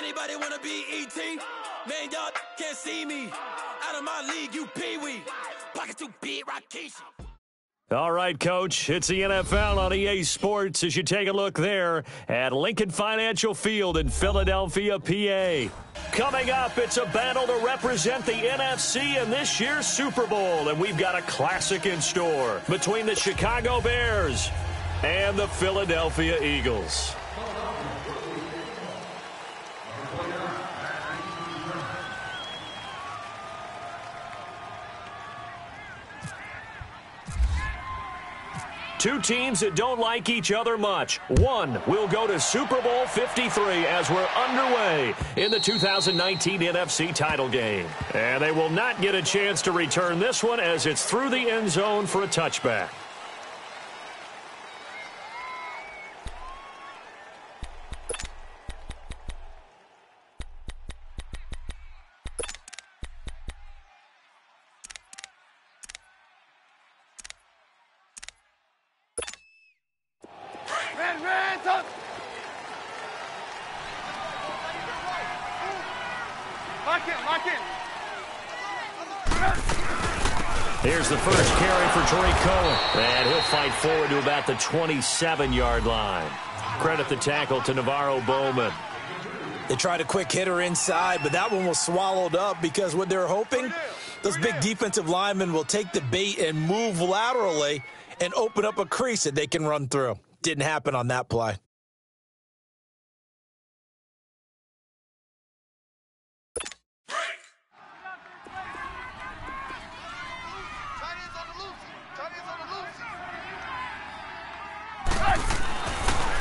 Anybody want to be E.T.? Man, y'all can't see me. Out of my league, you pee-wee. Pocket too big, Rakishi. All right, Coach, it's the NFL on EA Sports as you take a look there at Lincoln Financial Field in Philadelphia, PA. Coming up, it's a battle to represent the NFC in this year's Super Bowl, and we've got a classic in store between the Chicago Bears and the Philadelphia Eagles. Two teams that don't like each other much. One will go to Super Bowl 53 as we're underway in the 2019 NFC title game. And they will not get a chance to return this one as it's through the end zone for a touchback. Here's the first carry for Tariq Cohen, and he'll fight forward to about the 27-yard line. Credit the tackle to Navarro Bowman. They tried a quick hitter inside, but that one was swallowed up because what they're hoping, those big defensive linemen will take the bait and move laterally and open up a crease that they can run through. Didn't happen on that play.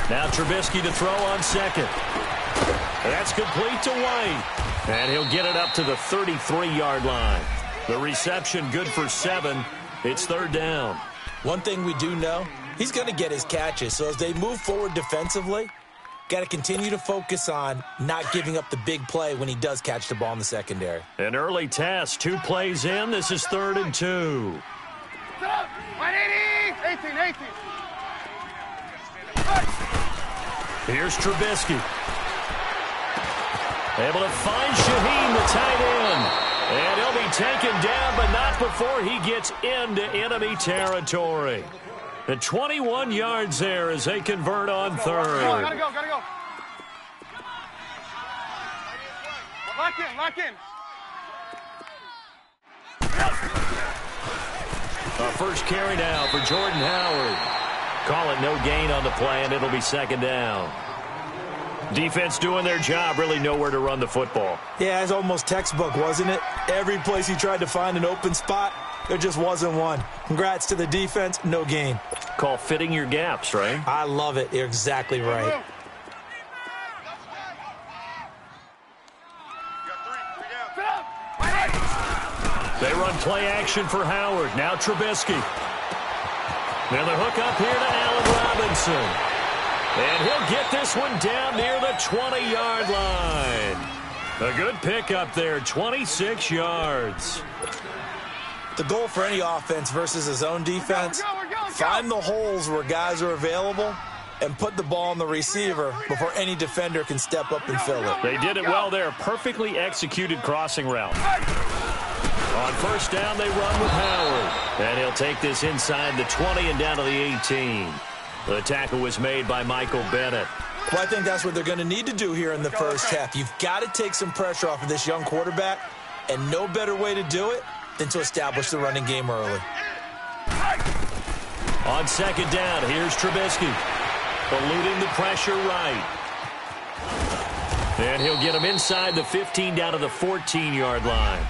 Now Trubisky to throw on second. That's complete to White. And he'll get it up to the 33-yard line. The reception good for 7. It's third down. One thing we do know, he's going to get his catches. So as they move forward defensively, got to continue to focus on not giving up the big play when he does catch the ball in the secondary. An early test. 2 plays in. This is 3rd and 2. 180! 18. Here's Trubisky. Able to find Shaheen, the tight end. And he'll be taken down, but not before he gets into enemy territory. The 21 yards there as they convert on 3rd. Gotta go. Lock in. Our first carry now for Jordan Howard. Call it no gain on the play, and it'll be 2nd down. Defense doing their job, really nowhere to run the football. Yeah, it's almost textbook, wasn't it? Every place he tried to find an open spot, there just wasn't one. Congrats to the defense, no gain. Call fitting your gaps, right? I love it. You're exactly right. They run play action for Howard. Now Trubisky. Now the hook up here to Allen Robinson. And he'll get this one down near the 20-yard line. A good pickup there, 26 yards. The goal for any offense versus his own defense, find the holes where guys are available and put the ball on the receiver before any defender can step up and fill it. They did it well there. Perfectly executed crossing route. On first down, they run with Howard. And he'll take this inside the 20 and down to the 18. The tackle was made by Michael Bennett. Well, I think that's what they're going to need to do here in the first half. You've got to take some pressure off of this young quarterback, and no better way to do it than to establish the running game early. On 2nd down, here's Trubisky. Eluding the pressure right. And he'll get him inside the 15 down to the 14-yard line.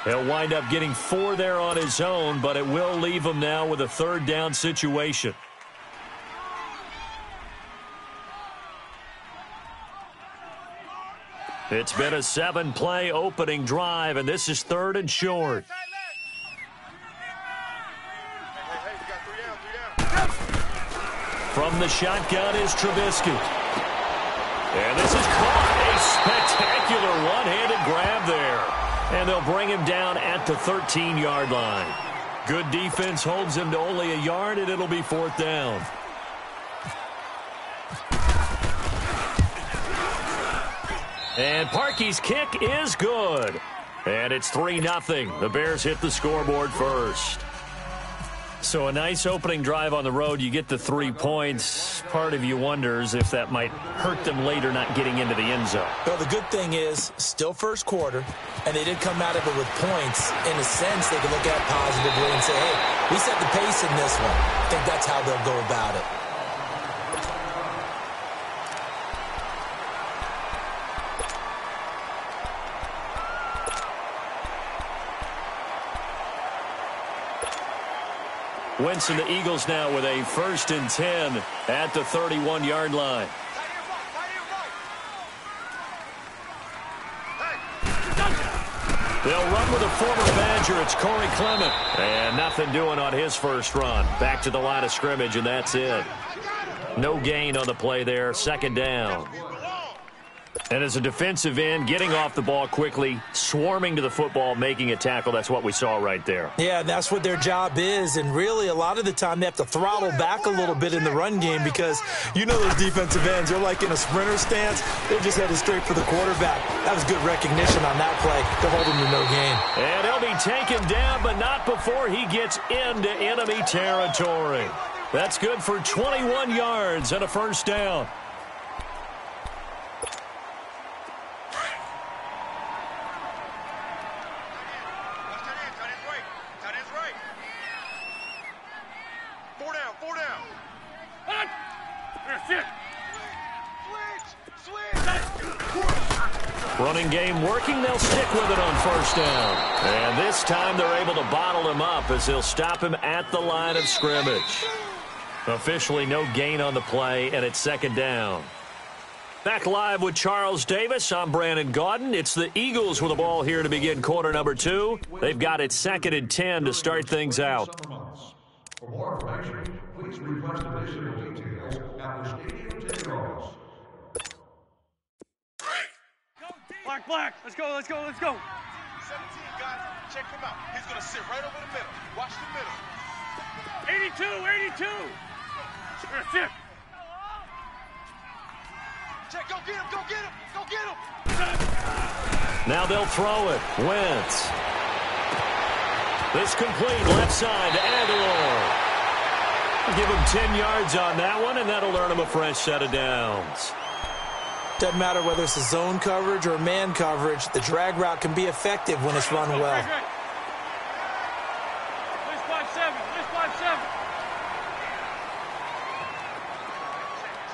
He'll wind up getting 4 there on his own, but it will leave him now with a 3rd down situation. It's been a 7-play opening drive, and this is 3rd and short. From the shotgun is Trubisky. And this is caught. A spectacular one-handed grab there. And they'll bring him down at the 13-yard line. Good defense holds him to only a yard, and it'll be 4th down. And Parkey's kick is good. And it's 3-0. The Bears hit the scoreboard first. So a nice opening drive on the road. You get the 3 points. Part of you wonders if that might hurt them later not getting into the end zone. Well, the good thing is, still first quarter, and they did come out of it with points. In a sense, they can look at it positively and say, hey, we set the pace in this one. I think that's how they'll go about it. Wentz and the Eagles now with a 1st and 10 at the 31-yard line. They'll run with a former Badger. It's Corey Clement. And nothing doing on his first run. Back to the line of scrimmage, and that's it. No gain on the play there. 2nd down. And as a defensive end, getting off the ball quickly, swarming to the football, making a tackle, that's what we saw right there. Yeah, that's what their job is. And really, a lot of the time, they have to throttle back a little bit in the run game because, you know, those defensive ends, they're like in a sprinter stance. They're just headed straight for the quarterback. That was good recognition on that play. They're holding to no gain. And he'll be taken down, but not before he gets into enemy territory. That's good for 21 yards and a 1st down. Running game working. They'll stick with it on 1st down. And this time they're able to bottle him up as they'll stop him at the line of scrimmage. Officially no gain on the play, and it's 2nd down. Back live with Charles Davis. I'm Brandon Gaudin. It's the Eagles with the ball here to begin quarter number 2. They've got it 2nd and 10 to start things out. For more information, please request additional details at the stadium ticket office. Black, let's go, let's go, let's go. 17, guys, check him out. He's going to sit right over the middle. Watch the middle. 82. Sit. Check, go get him, go get him, go get him. Now they'll throw it. Wentz. This complete left side to Aguilar. Give him 10 yards on that one, and that'll earn him a fresh set of downs. Doesn't matter whether it's a zone coverage or man coverage, the drag route can be effective when it's run well. Release 5-7, release 5-7.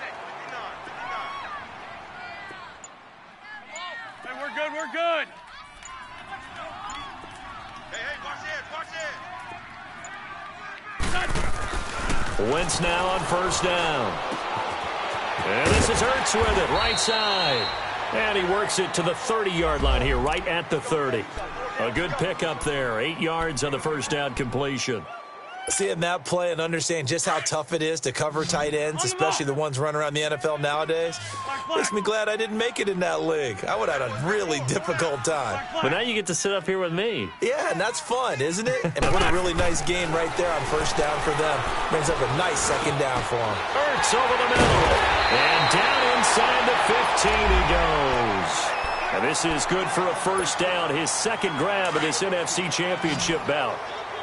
Check, 59. Hey, we're good. Hey, watch it. Wentz now on 1st down. And this is Hurts with it, right side. And he works it to the 30-yard line here, right at the 30. A good pickup there, 8 yards on the 1st down completion. Seeing that play and understand just how tough it is to cover tight ends, especially the ones running around the NFL nowadays, makes me glad I didn't make it in that league. I would have had a really difficult time. But now you get to sit up here with me. Yeah, and that's fun, isn't it? And what a really nice game right there on 1st down for them. Brings up a nice 2nd down for them. Hurts over the middle. And down inside the 15 he goes. And this is good for a 1st down, his 2nd grab of this NFC Championship bout.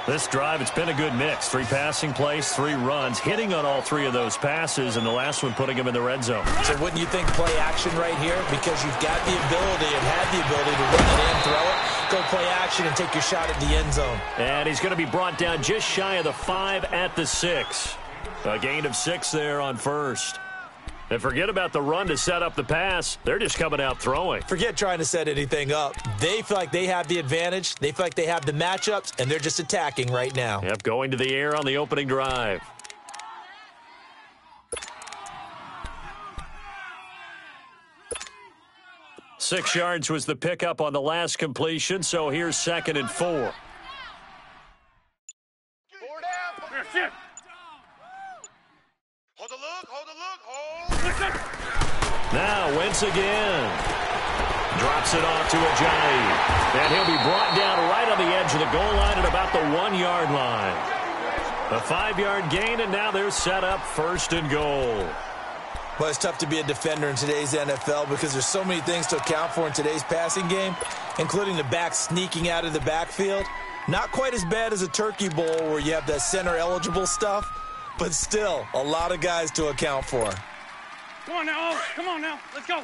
This drive, it's been a good mix. 3 passing plays, 3 runs, hitting on all 3 of those passes, and the last one putting him in the red zone. So wouldn't you think play action right here? Because you've got the ability and have the ability to run it in, throw it, go play action, and take your shot at the end zone. And he's going to be brought down just shy of the 5 at the 6. A gain of 6 there on 1st. And forget about the run to set up the pass. They're just coming out throwing. Forget trying to set anything up. They feel like they have the advantage. They feel like they have the matchups, and they're just attacking right now. Yep, going to the air on the opening drive. Six yards was the pickup on the last completion, so here's 2nd and 4. 4 down. Sit. Hold the look. Now Wentz again. Drops it off to Ajayi. And he'll be brought down right on the edge of the goal line at about the 1-yard line. A 5-yard gain, and now they're set up 1st and goal. Well, it's tough to be a defender in today's NFL because there's so many things to account for in today's passing game, including the back sneaking out of the backfield. Not quite as bad as a turkey bowl where you have that center-eligible stuff, but still a lot of guys to account for. Come on now. Oh, come on now. Let's go.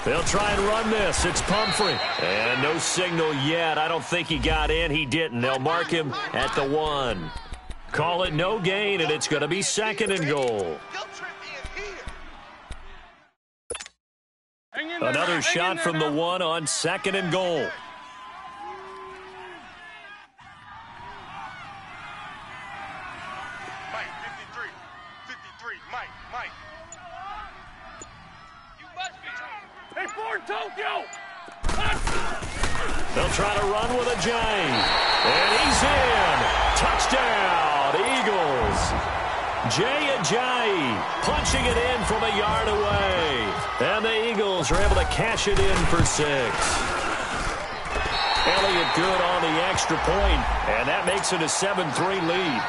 They'll try and run this. It's Pumphrey. And no signal yet. I don't think he got in. He didn't. They'll mark him at the 1. Call it no gain, and it's going to be 2nd and goal. Another shot from the 1 on 2nd and goal. Mike, 53. 53. Mike. You must be. Hey, Ford, Tokyo. They'll try to run with a J. And he's in. Touchdown, Eagles. Jay Ajayi punching it in from a yard away. And the Eagles are able to cash it in for 6. Elliott good on the extra point, and that makes it a 7-3 lead.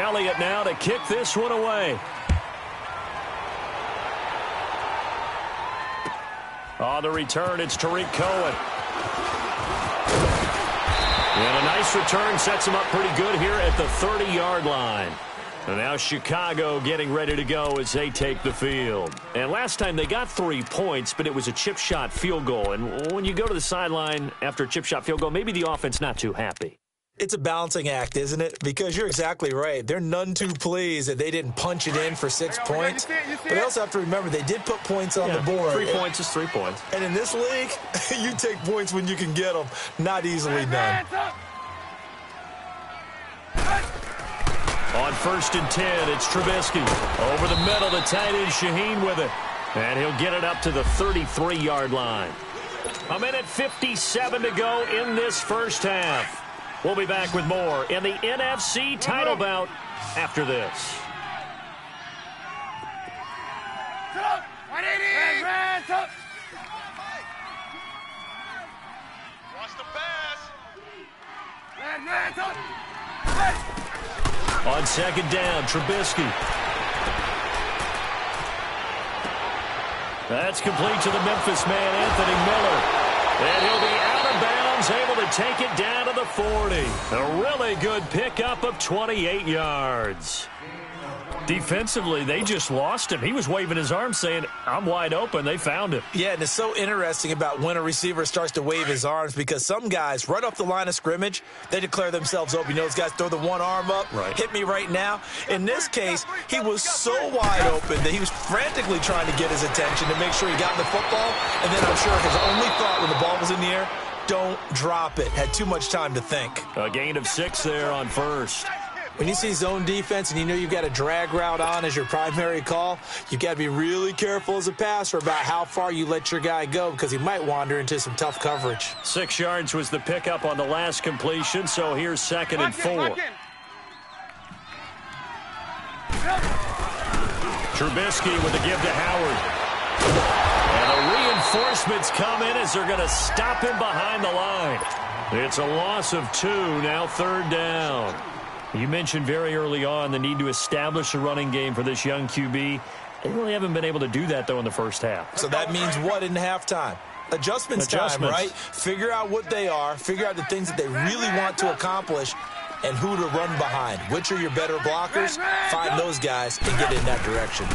Elliott now to kick this one away. On the return, it's Tariq Cohen. And a nice return sets him up pretty good here at the 30-yard line. And now Chicago getting ready to go as they take the field. And last time they got 3 points, but it was a chip shot field goal. And when you go to the sideline after a chip shot field goal, maybe the offense not too happy. It's a balancing act, isn't it? Because you're exactly right. They're none too pleased that they didn't punch it in for 6 points. But they also have to remember they did put points on the board. 3 points is 3 points. And in this league, you take points when you can get them. Not easily done. On 1st and 10, it's Trubisky. Over the middle, the tight end Shaheen with it. And he'll get it up to the 33-yard line. 1:57 to go in this first half. We'll be back with more in the NFC title bout after this. Watch the pass. On 2nd down, Trubisky. That's complete to the Memphis man, Anthony Miller. And he'll be out of bounds, able to take it down to the 40. A really good pickup of 28 yards. Defensively, they just lost him. He was waving his arms saying, I'm wide open. They found him. Yeah, and it's so interesting about when a receiver starts to wave his arms because some guys, right off the line of scrimmage, they declare themselves open. You know, those guys throw the one arm up, hit me right now. In this case, he was so wide open that he was frantically trying to get his attention to make sure he got the football. And then I'm sure his only thought when the ball was in the air, don't drop it. Had too much time to think. A gain of 6 there on 1st. When you see zone defense and you know you've got a drag route on as your primary call, you've got to be really careful as a passer about how far you let your guy go because he might wander into some tough coverage. 6 yards was the pickup on the last completion, so here's 2nd and 4. Trubisky with the give to Howard. And the reinforcements come in as they're going to stop him behind the line. It's a loss of 2, now 3rd down. You mentioned very early on the need to establish a running game for this young QB. They really haven't been able to do that, though, in the first half. So that means what in halftime? Adjustments time, right? Figure out what they are, figure out the things that they really want to accomplish, and who to run behind. Which are your better blockers? Find those guys and get in that direction.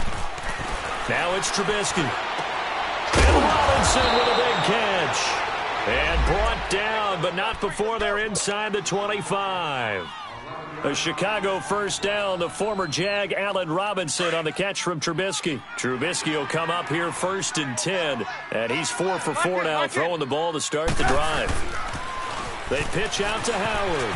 Now it's Trubisky. And Robinson with a big catch. And brought down, but not before they're inside the 25. A Chicago first down, the former Jag Allen Robinson on the catch from Trubisky. Trubisky will come up here 1st and 10, and he's 4 for 4 now, throwing the ball to start the drive. They pitch out to Howard,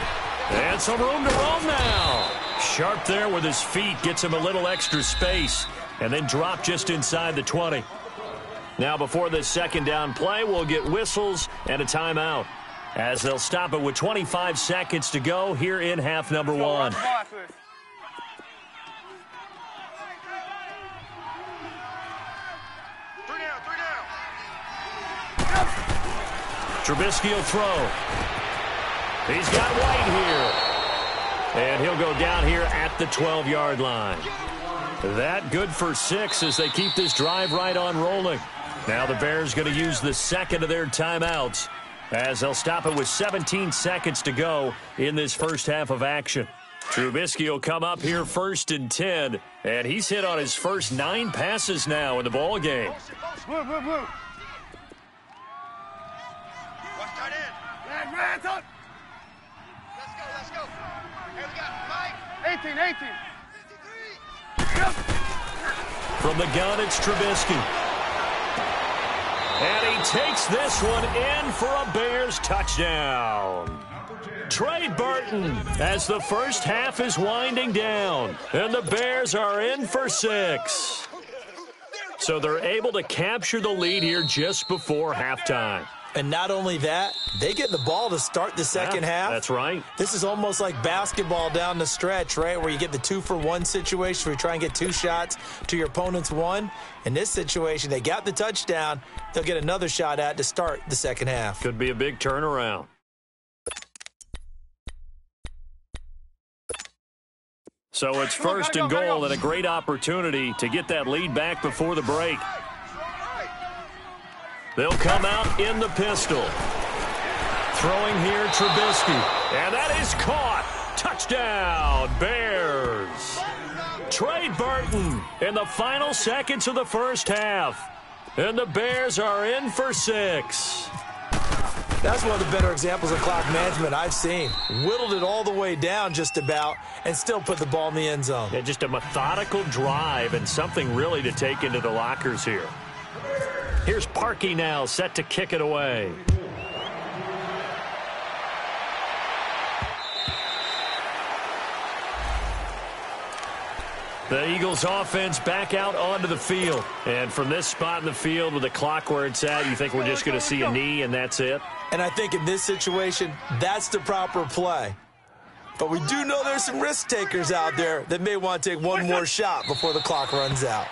and some room to roam now. Sharp there with his feet, gets him a little extra space, and then drop just inside the 20. Now before this 2nd down play, we'll get whistles and a timeout. as they'll stop it with 25 seconds to go here in half number one. Trubisky will throw. He's got White here. And he'll go down here at the 12-yard line. That good for 6 as they keep this drive right on rolling. Now the Bears going to use the second of their timeouts as they'll stop it with 17 seconds to go in this first half of action. Trubisky will come up here 1st and 10, and he's hit on his first 9 passes now in the ball game. Blue. Watch tight end. Let's go. Hey, we got Mike. 18. From the gun, it's Trubisky. And he takes this one in for a Bears touchdown. Trey Burton as the first half is winding down. And the Bears are in for 6. So they're able to capture the lead here just before halftime. And not only that, they get the ball to start the second half. That's right. This is almost like basketball down the stretch, right, where you get the 2-for-1 situation where you try and get 2 shots to your opponent's 1. In this situation, they got the touchdown. They'll get another shot at to start the second half. Could be a big turnaround. So it's 1st and goal and a great opportunity to get that lead back before the break. They'll come out in the pistol. Throwing here, Trubisky. And that is caught. Touchdown, Bears. Trey Burton in the final seconds of the first half. And the Bears are in for 6. That's one of the better examples of clock management I've seen. Whittled it all the way down just about and still put the ball in the end zone. Yeah, just a methodical drive and something really to take into the lockers here. Here's Parkey now, set to kick it away. The Eagles offense back out onto the field. And from this spot in the field with the clock where it's at, you think we're just going to see a knee and that's it? And I think in this situation, that's the proper play. But we do know there's some risk takers out there that may want to take one more shot before the clock runs out.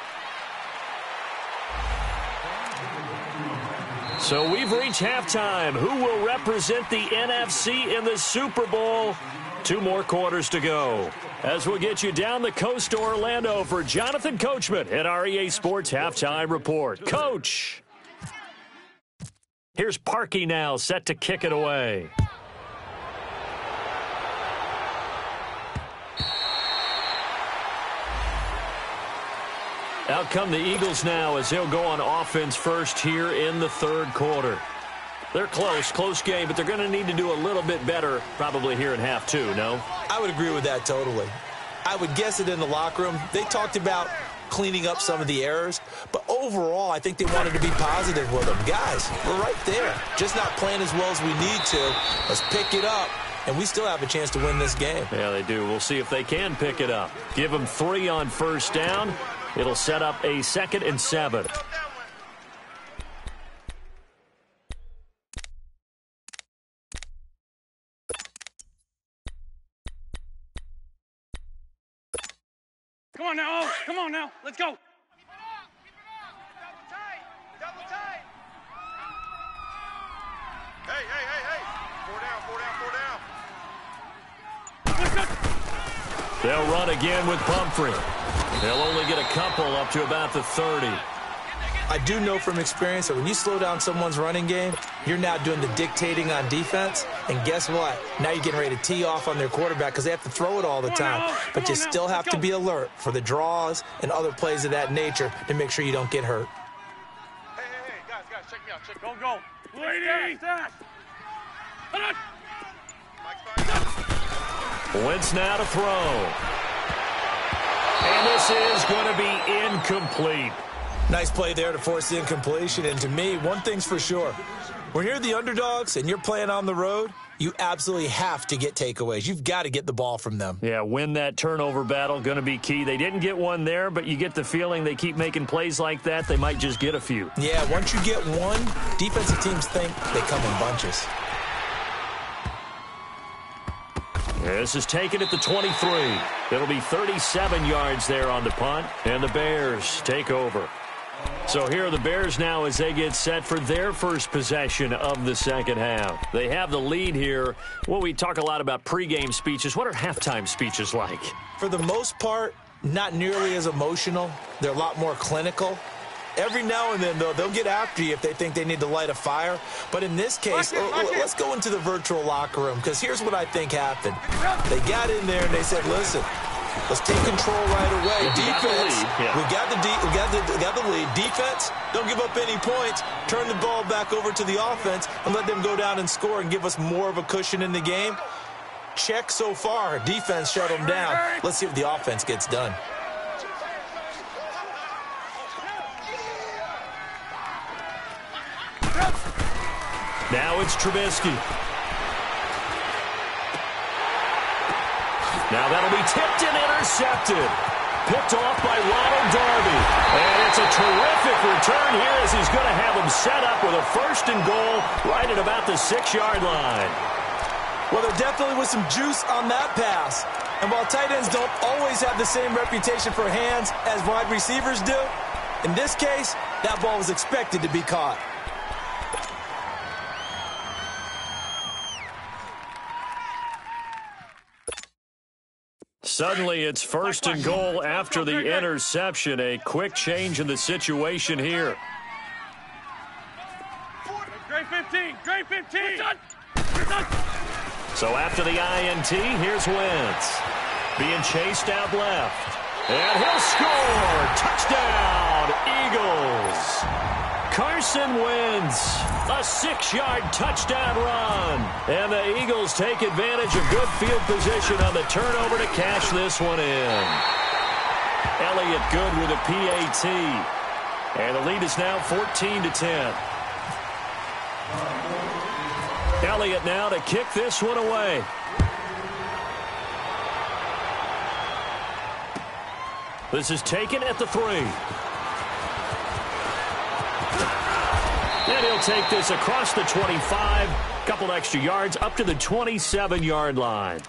So we've reached halftime. Who will represent the NFC in the Super Bowl? 2 more quarters to go. As we'll get you down the coast to Orlando for Jonathan Coachman at our EA Sports Halftime Report. Coach! Here's Parkey now, set to kick it away. Out come the Eagles now as they'll go on offense first here in the 3rd quarter. They're close game, but they're going to need to do a little bit better probably here in half 2, no? I would agree with that totally. I would guess it in the locker room. They talked about cleaning up some of the errors, but overall I think they wanted to be positive with them. Guys, we're right there. Just not playing as well as we need to. Let's pick it up, and we still have a chance to win this game. Yeah, they do. We'll see if they can pick it up. Give them 3 on first down. It'll set up a 2nd and 7. Come on now. Let's go. Double tight. Hey. 4 down. They'll run again with Pumphrey. They'll only get a couple up to about the 30. I do know from experience that when you slow down someone's running game, you're now doing the dictating on defense. And guess what? Now you're getting ready to tee off on their quarterback because they have to throw it all the time. But you still have to be alert for the draws and other plays of that nature to make sure you don't get hurt. Hey, guys, check me out. Go. Lady! Wentz now to throw. And this is going to be incomplete. Nice play there to force the incompletion. And to me, one thing's for sure. When you're the underdogs and you're playing on the road, you absolutely have to get takeaways. You've got to get the ball from them. Yeah, win that turnover battle, going to be key. They didn't get one there, but you get the feeling they keep making plays like that, they might just get a few. Yeah, once you get one, defensive teams think they come in bunches. This is taken at the 23. It'll be 37 yards there on the punt, and the Bears take over. So here are the Bears now as they get set for their first possession of the second half. They have the lead here. Well, we talk a lot about pregame speeches. What are halftime speeches like? For the most part, not nearly as emotional. They're a lot more clinical. Every now and then, though, they'll get after you if they think they need to light a fire. But in this case, let's go into the virtual locker room, because here's what I think happened. They got in there and they said, listen, let's take control right away. Defense, we got the lead. Defense, don't give up any points. Turn the ball back over to the offense and let them go down and score and give us more of a cushion in the game. Check so far. Defense shut them down. Let's see if the offense gets done. Now it's Trubisky. Now that'll be tipped and intercepted. Picked off by Ronald Darby. And it's a terrific return here as he's going to have him set up with a 1st and goal right at about the 6-yard line. Well, there definitely was some juice on that pass. And while tight ends don't always have the same reputation for hands as wide receivers do, in this case, that ball was expected to be caught. Suddenly, it's 1st and goal after the interception. A quick change in the situation here. Great 15. Great 15. So after the INT, here's Wentz. Being chased out left. And he'll score. Touchdown, Eagles. Carson Wentz, a 6-yard touchdown run. And the Eagles take advantage of good field position on the turnover to cash this one in. Elliott good with a PAT. And the lead is now 14-10. Elliott now to kick this one away. This is taken at the 3. And he'll take this across the 25, couple extra yards up to the 27-yard line.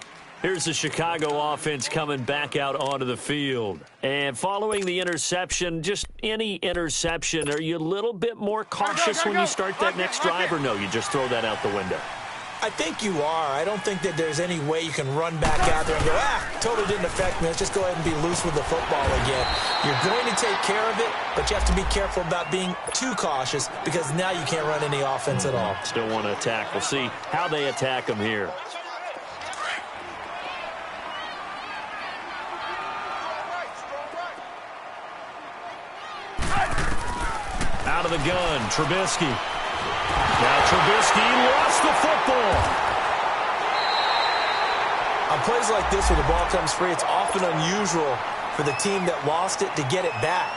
Here's the Chicago offense coming back out onto the field. And following the interception, just any interception, are you a little bit more cautious when you start that next drive, or no, you just throw that out the window? I think you are. I don't think that there's any way you can run back out there and go, totally didn't affect me. Let's just go ahead and be loose with the football again. You're going to take care of it, but you have to be careful about being too cautious because now you can't run any offense at all. Still want to attack. We'll see how they attack them here. Out of the gun, Trubisky. Now Trubisky lost the football. On plays like this where the ball comes free, it's often unusual for the team that lost it to get it back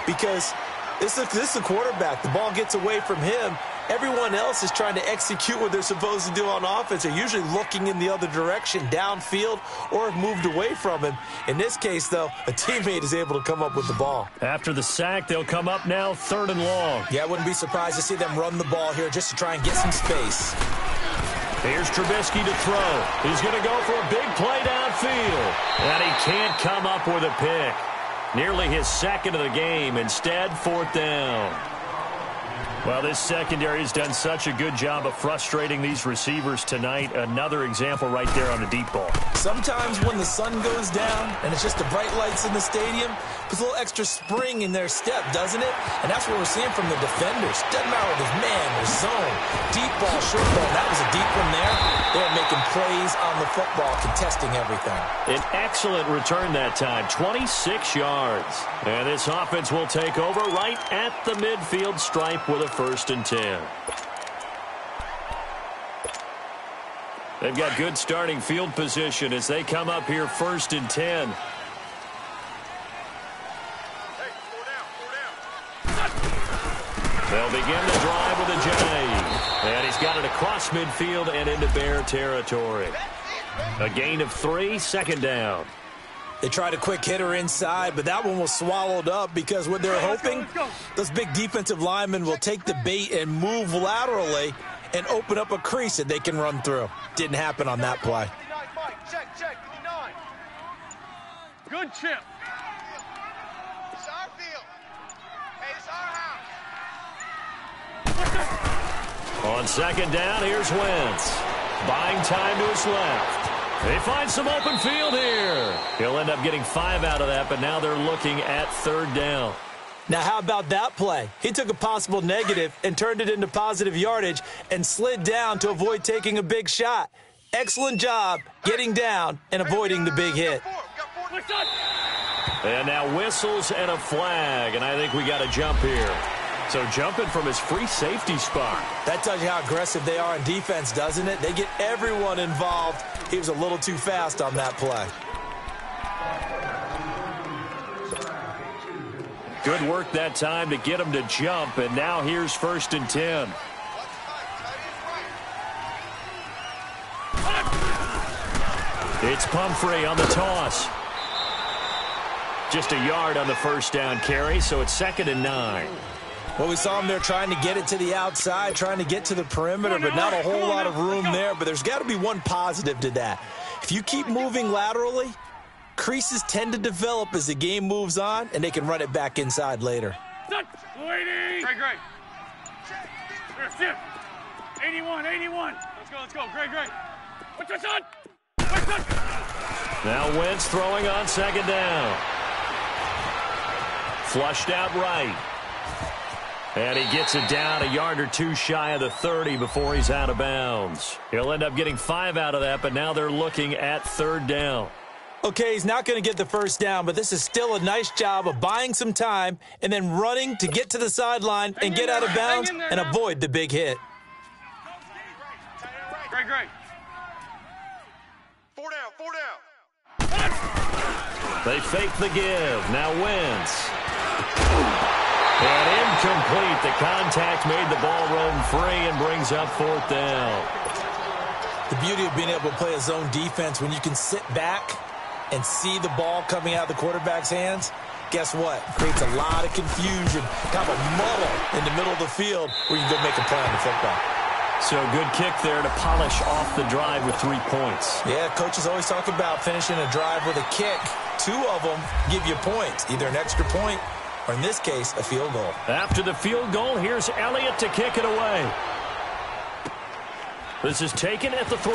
because this is the quarterback. The ball gets away from him. Everyone else is trying to execute what they're supposed to do on offense. They're usually looking in the other direction, downfield, or have moved away from him. In this case, though, a teammate is able to come up with the ball. After the sack, they'll come up now 3rd and long. Yeah, I wouldn't be surprised to see them run the ball here just to try and get some space. Here's Trubisky to throw. He's going to go for a big play downfield. And he can't come up with a pick. Nearly his 2nd of the game. Instead, 4th down. Well, this secondary has done such a good job of frustrating these receivers tonight. Another example right there on the deep ball. Sometimes when the sun goes down and it's just the bright lights in the stadium, there's a little extra spring in their step, doesn't it? And that's what we're seeing from the defenders. Doesn't matter if it's man or zone, deep ball, short ball. That was a deep one there. They're making plays on the football, contesting everything. An excellent return that time, 26 yards. And this offense will take over right at the midfield stripe with a 1st and 10. They've got good starting field position as they come up here 1st and 10. They'll begin the drive with a J. And he's got it across midfield and into Bear territory. A gain of 3, 2nd down. They tried a quick hitter inside, but that one was swallowed up because what they're hoping, those big defensive linemen will take the bait and move laterally and open up a crease that they can run through. Didn't happen on that play. Good chip. It's our field. Hey, it's our house. On second down, here's Wentz. Buying time to his left. They find some open field here. He'll end up getting 5 out of that, but now they're looking at third down. Now, how about that play? He took a possible negative and turned it into positive yardage and slid down to avoid taking a big shot. Excellent job getting down and avoiding the big hit. And now whistles and a flag, and I think we got a jump here. So jumping from his free safety spot. That tells you how aggressive they are on defense, doesn't it? They get everyone involved. He was a little too fast on that play. Good work that time to get him to jump, and now here's 1st and 10. It's Pumphrey on the toss. Just a yard on the first down carry, so it's 2nd and 9. Well, we saw him there trying to get it to the outside, trying to get to the perimeter, but not a whole lot of room there. But there's got to be one positive to that. If you keep moving laterally, creases tend to develop as the game moves on, and they can run it back inside later. Great. 81. Let's go. Great. What's your son? Now Wentz throwing on second down. Flushed out right. And he gets it down a yard or two shy of the 30 before he's out of bounds. He'll end up getting 5 out of that, but now they're looking at third down. Okay, he's not going to get the first down, but this is still a nice job of buying some time and then running to get to the sideline and get out of bounds and avoid the big hit. Great. 4 down. They fake the give. Now Wentz. And incomplete. The contact made the ball roam free and brings up 4th down. The beauty of being able to play a zone defense when you can sit back and see the ball coming out of the quarterback's hands, guess what? Creates a lot of confusion, kind of a muddle in the middle of the field where you can go make a play on the football. So good kick there to polish off the drive with 3 points. Yeah, coaches always talk about finishing a drive with a kick. 2 of them give you points, either an extra point or, in this case, a field goal. After the field goal, here's Elliott to kick it away. This is taken at the 3.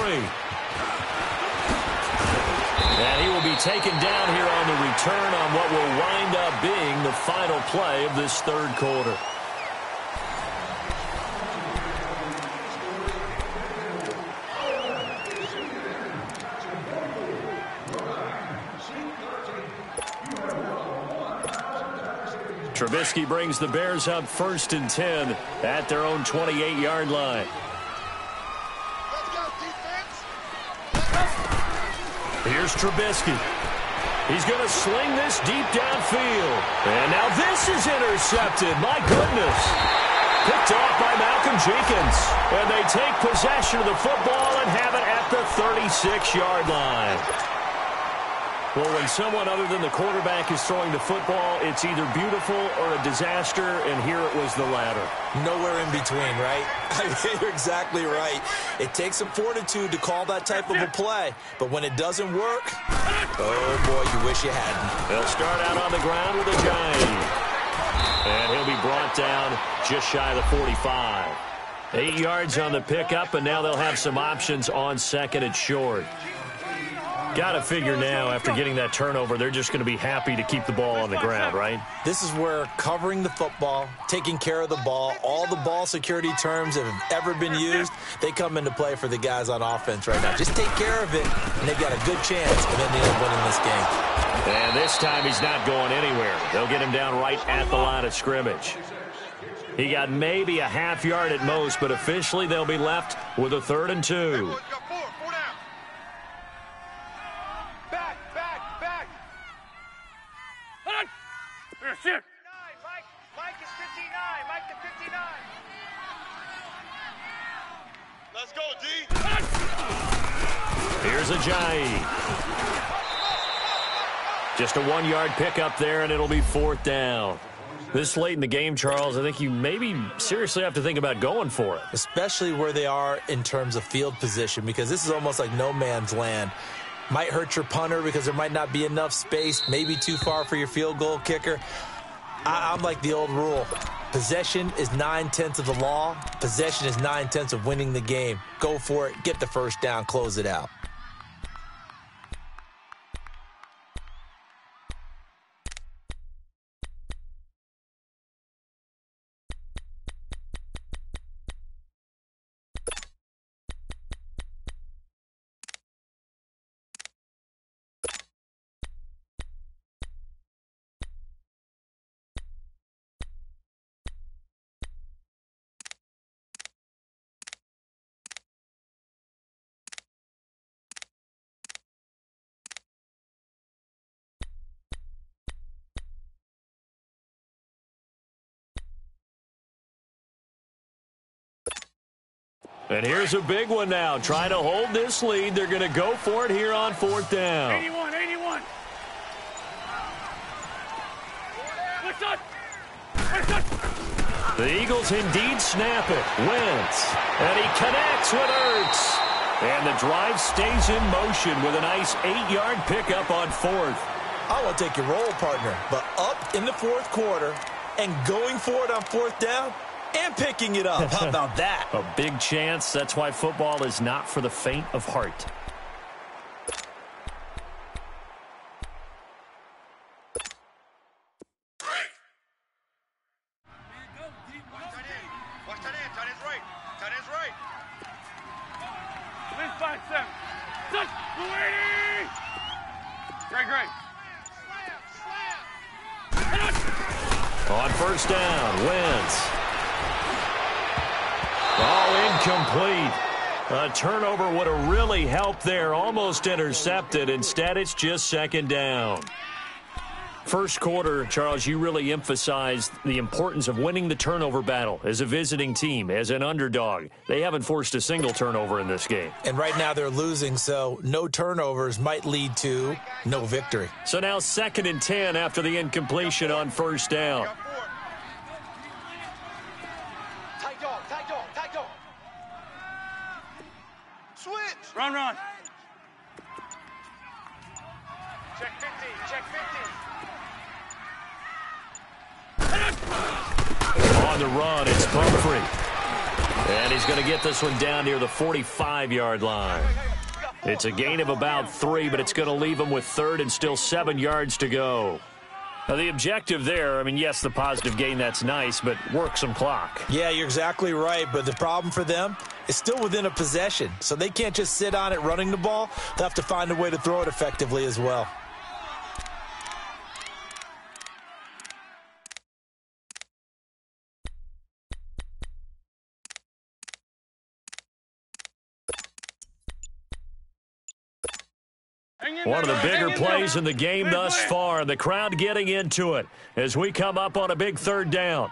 And he will be taken down here on the return on what will wind up being the final play of this third quarter. Trubisky brings the Bears up 1st and 10 at their own 28-yard line. Let's go, defense. Here's Trubisky. He's going to sling this deep downfield. And now this is intercepted. My goodness. Picked off by Malcolm Jenkins. And they take possession of the football and have it at the 36-yard line. Well, when someone other than the quarterback is throwing the football, it's either beautiful or a disaster, and here it was the latter. Nowhere in between, right? You're exactly right. It takes some fortitude to call that type of a play, but when it doesn't work, oh, boy, you wish you hadn't. They'll start out on the ground with a giant. And he'll be brought down just shy of the 45. 8 yards on the pickup, and now they'll have some options on 2nd and short. Got to figure now, after getting that turnover, they're just going to be happy to keep the ball on the ground, right? This is where covering the football, taking care of the ball, all the ball security terms that have ever been used, they come into play for the guys on offense right now. Just take care of it, and they've got a good chance of ending up winning this game. And this time he's not going anywhere. They'll get him down right at the line of scrimmage. He got maybe a half yard at most, but officially they'll be left with a 3rd and 2. Shit. Mike is 59. Mike to 59. Let's go, D. Here's Ajayi. Just a 1-yard pickup there, and it'll be 4th down. This late in the game, Charles, I think you maybe seriously have to think about going for it. Especially where they are in terms of field position, because this is almost like no man's land. Might hurt your punter because there might not be enough space, maybe too far for your field goal kicker. I'm like the old rule. Possession is 9/10 of the law. Possession is 9/10 of winning the game. Go for it. Get the first down. Close it out. And here's a big one now. Trying to hold this lead. They're going to go for it here on 4th down. 81, 81. What's up? What's up? The Eagles indeed snap it. Wentz. And he connects with Ertz. And the drive stays in motion with a nice 8-yard pickup on 4th. I want to take your role, partner, but up in the 4th quarter and going for it on 4th down and picking it up. How about that? A big chance. That's why football is not for the faint of heart. Watch tight end. Tight end's right. Tight end's right. Liz 5-7. Touch. Louis! Great. On 1st down, Wentz. Oh, incomplete. A turnover would have really helped there. Almost intercepted. Instead, it's just 2nd down. First quarter, Charles, you really emphasized the importance of winning the turnover battle as a visiting team, as an underdog. They haven't forced a single turnover in this game. And right now they're losing, so no turnovers might lead to no victory. So now 2nd and 10 after the incompletion on 1st down. Tight dog. Switch. Run. Check 50. On the run, it's Pumphrey. And he's going to get this one down near the 45-yard line. It's a gain of about 3, but it's going to leave him with 3rd and still 7 yards to go. Now, the objective there, I mean, yes, the positive gain, that's nice, but work some clock. Yeah, you're exactly right, but the problem for them is still within a possession, so they can't just sit on it running the ball. They'll have to find a way to throw it effectively as well. One of the bigger plays in the game thus far, and the crowd getting into it as we come up on a big 3rd down.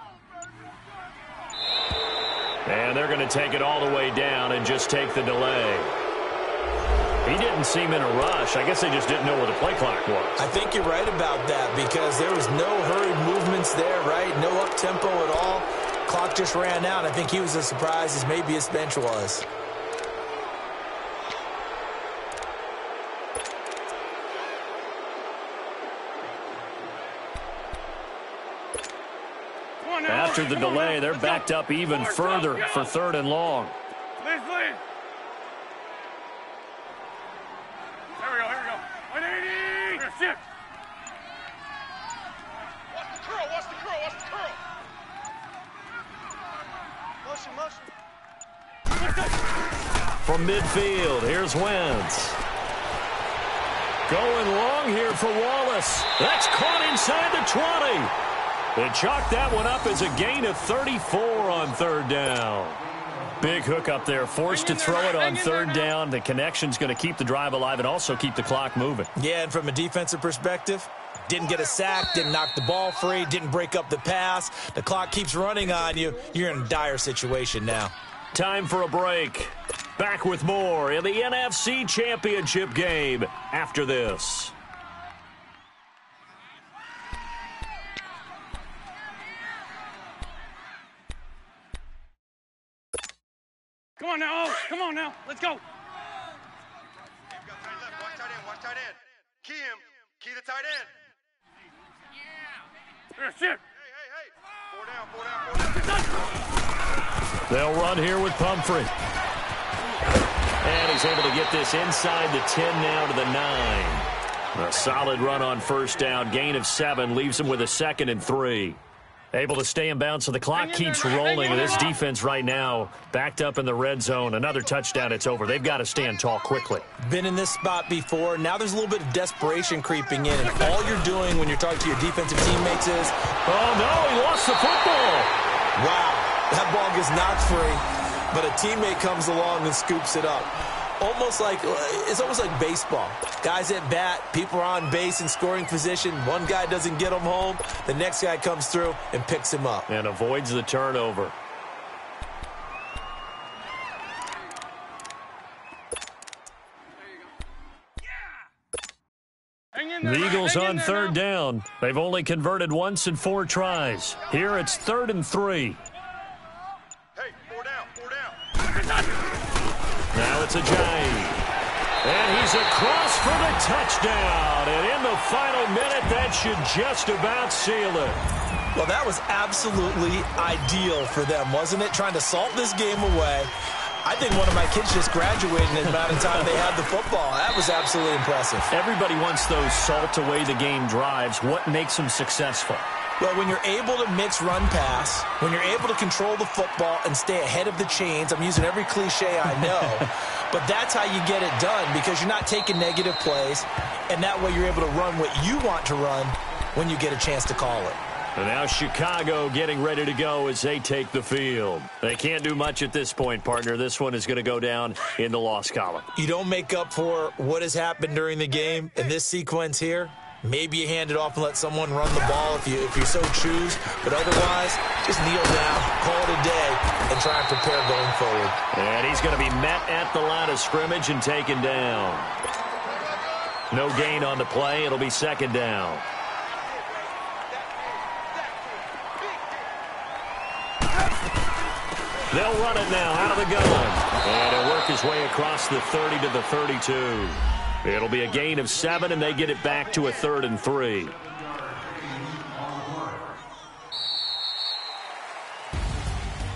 And they're going to take it all the way down and just take the delay. He didn't seem in a rush. I guess they just didn't know where the play clock was. I think you're right about that because there was no hurried movements there, right? No up-tempo at all. Clock just ran out. I think he was as surprised as maybe his bench was. After the delay, they're backed up even further for 3rd and long. Liz. Here we go. 180. Shift. Watch the curl. Motion. From midfield, here's Wentz. Going long here for Wallace. That's caught inside the 20. They chalked that one up as a gain of 34 on 3rd down. Big hook up there, forced to throw it on 3rd down. The connection's going to keep the drive alive and also keep the clock moving. Yeah, and from a defensive perspective, didn't get a sack, didn't knock the ball free, didn't break up the pass. The clock keeps running on you. You're in a dire situation now. Time for a break. Back with more in the NFC Championship game after this. Come on now. Let's go. Watch tight end. tight end. Here, sit. Hey. 4 down. They'll run here with Pumphrey. And he's able to get this inside the 10 now to the 9. A solid run on first down. Gain of 7 leaves him with a 2nd and 3. Able to stay in bounds, so the clock keeps rolling. This defense right now backed up in the red zone. Another touchdown, it's over. They've got to stand tall quickly. Been in this spot before. Now there's a little bit of desperation creeping in. And all you're doing when you're talking to your defensive teammates is, oh, no, he lost the football. wow, that ball gets knocked free, but a teammate comes along and scoops it up. It's almost like baseball. Guys at bat, people are on base in scoring position. One guy doesn't get him home. The next guy comes through and picks him up. And avoids the turnover. The Eagles on 3rd down. They've only converted once in 4 tries. Here it's 3rd and 3. Hey, 4 down. Now it's Ajayi. And he's across for the touchdown. And in the final minute, that should just about seal it. Well, that was absolutely ideal for them, wasn't it? Trying to salt this game away. I think one of my kids just graduated in the amount of time they had the football. That was absolutely impressive. Everybody wants those salt-away-the-game drives. What makes them successful? Well, when you're able to mix run-pass, when you're able to control the football and stay ahead of the chains, I'm using every cliche I know, but that's how you get it done because you're not taking negative plays, and that way you're able to run what you want to run when you get a chance to call it. And now Chicago getting ready to go as they take the field. They can't do much at this point, partner. This one is going to go down in the loss column. You don't make up for what has happened during the game in this sequence here. Maybe you hand it off and let someone run the ball if you so choose. But otherwise, just kneel down, call it a day, and try and prepare going forward. And he's going to be met at the line of scrimmage and taken down. No gain on the play. It'll be 2nd down. They'll run it now out of the gun. And he'll work his way across the 30 to the 32. It'll be a gain of 7, and they get it back to a 3rd and 3.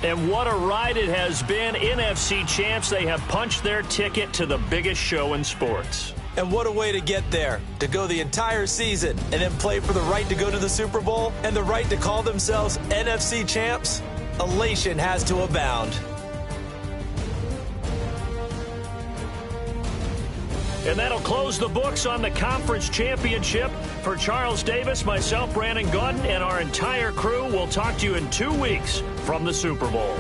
And what a ride it has been. NFC champs, they have punched their ticket to the biggest show in sports. And what a way to get there, to go the entire season and then play for the right to go to the Super Bowl and the right to call themselves NFC champs. Elation has to abound. And that'll close the books on the conference championship. For Charles Davis, myself, Brandon Gaudin, and our entire crew, we'll talk to you in 2 weeks from the Super Bowl.